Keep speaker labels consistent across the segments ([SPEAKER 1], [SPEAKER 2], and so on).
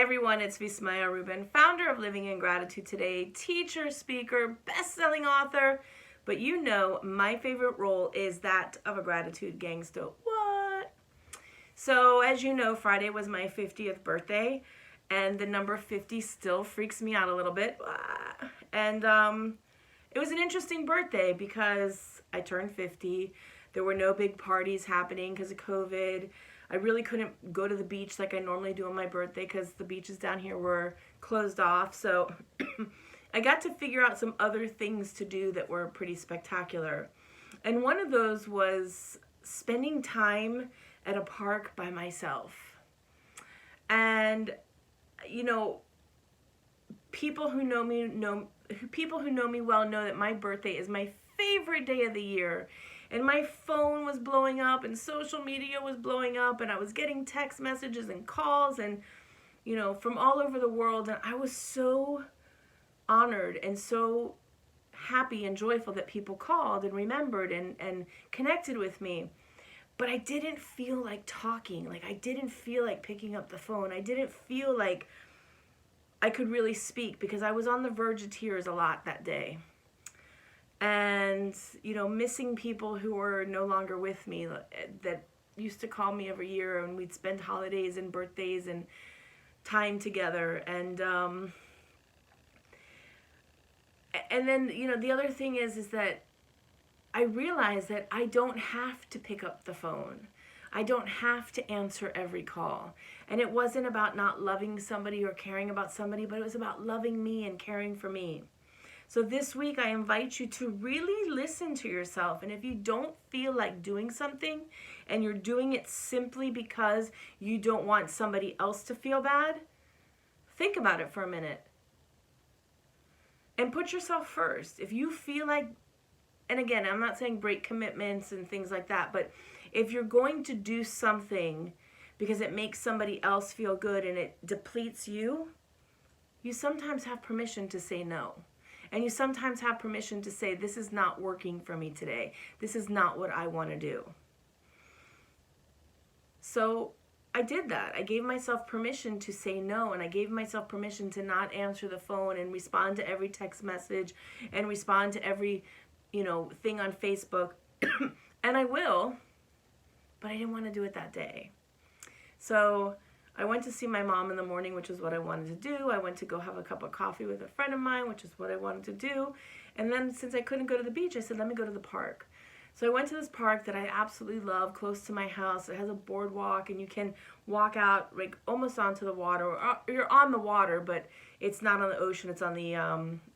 [SPEAKER 1] everyone, it's Vismaya Rubin, founder of Living in Gratitude Today, teacher, speaker, best-selling author, but you know my favorite role is that of a gratitude gangster. What? So as you know, Friday was my 50th birthday, and the number 50 still freaks me out a little bit. And it was an interesting birthday because I turned 50. There were no big parties happening because of COVID. I really couldn't go to the beach like I normally do on my birthday because the beaches down here were closed off. So I got to figure out some other things to do that were pretty spectacular. And one of those was spending time at a park by myself. And, you know, people who know me well know that my birthday is my favorite day of the year. And my phone was blowing up and social media was blowing up and I was getting text messages and calls and, you know, from all over the world. And I was so honored and so happy and joyful that people called and remembered and connected with me. But I didn't feel like talking. Like I didn't feel like picking up the phone. I didn't feel like I could really speak because I was on the verge of tears a lot that day. And, you know, missing people who were no longer with me that used to call me every year and we'd spend holidays and birthdays and time together. And then, you know, the other thing is that I realized that I don't have to pick up the phone. I don't have to answer every call. And it wasn't about not loving somebody or caring about somebody, but it was about loving me and caring for me. So this week, I invite you to really listen to yourself. And if you don't feel like doing something and you're doing it simply because you don't want somebody else to feel bad, think about it for a minute. And put yourself first. If you feel like, and again, I'm not saying break commitments and things like that, but if you're going to do something because it makes somebody else feel good and it depletes you, you sometimes have permission to say no. And you sometimes have permission to say, this is not working for me today. This is not what I want to do. So I did that. I gave myself permission to say no, and I gave myself permission to not answer the phone and respond to every text message and respond to every, you know, thing on Facebook. And I will, but I didn't want to do it that day. So I went to see my mom in the morning, which is what I wanted to do. I went to go have a cup of coffee with a friend of mine, which is what I wanted to do. And then since I couldn't go to the beach, I said, let me go to the park. So I went to this park that I absolutely love, close to my house. It has a boardwalk, and you can walk out like almost onto the water. Or you're on the water, but it's not on the ocean. It's on the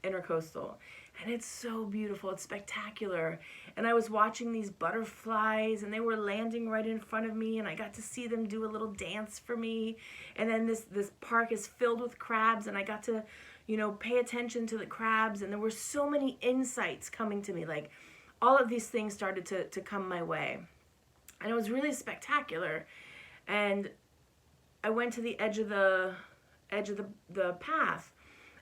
[SPEAKER 1] intercoastal. And it's so beautiful. It's spectacular. And I was watching these butterflies, and they were landing right in front of me, and I got to see them do a little dance for me. And then this park is filled with crabs, and I got to, you know, pay attention to the crabs. And there were so many insights coming to me. Like, all of these things started to come my way. And it was really spectacular. And I went to the edge of the path.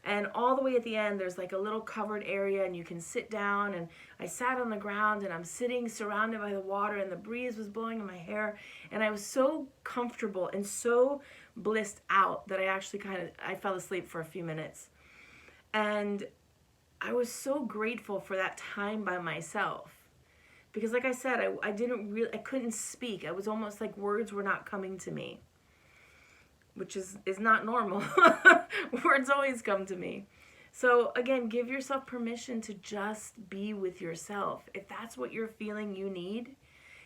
[SPEAKER 1] And all the way at the end, there's like a little covered area and you can sit down. And I sat on the ground and I'm sitting surrounded by the water and the breeze was blowing in my hair. And I was so comfortable and so blissed out that I fell asleep for a few minutes. And I was so grateful for that time by myself. Because like I said, I couldn't speak. I was almost like words were not coming to me, which is not normal. Words always come to me. So again, give yourself permission to just be with yourself. If that's what you're feeling you need,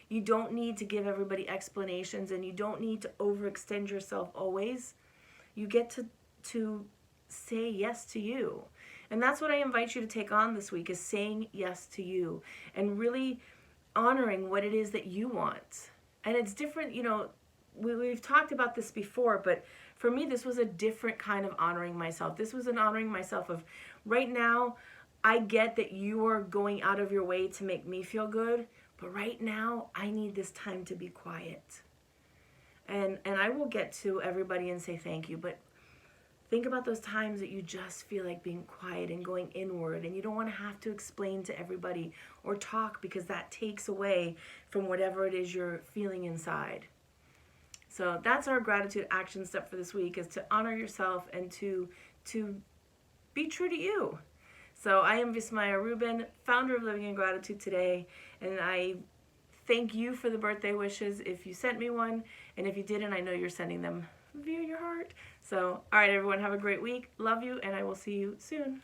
[SPEAKER 1] you don't need to give everybody explanations and you don't need to overextend yourself always. You get to say yes to you. And that's what I invite you to take on this week, is saying yes to you and really honoring what it is that you want. And it's different, you know, we've talked about this before, but for me, this was a different kind of honoring myself. This was an honoring myself of, right now, I get that you are going out of your way to make me feel good, but right now, I need this time to be quiet. And I will get to everybody and say thank you, but think about those times that you just feel like being quiet and going inward, and you don't want to have to explain to everybody or talk because that takes away from whatever it is you're feeling inside. So that's our gratitude action step for this week, is to honor yourself and to be true to you. So I am Vismaya Rubin, founder of Living in Gratitude Today, and I thank you for the birthday wishes if you sent me one, and if you didn't, I know you're sending them via your heart. So, all right, everyone, have a great week. Love you, and I will see you soon.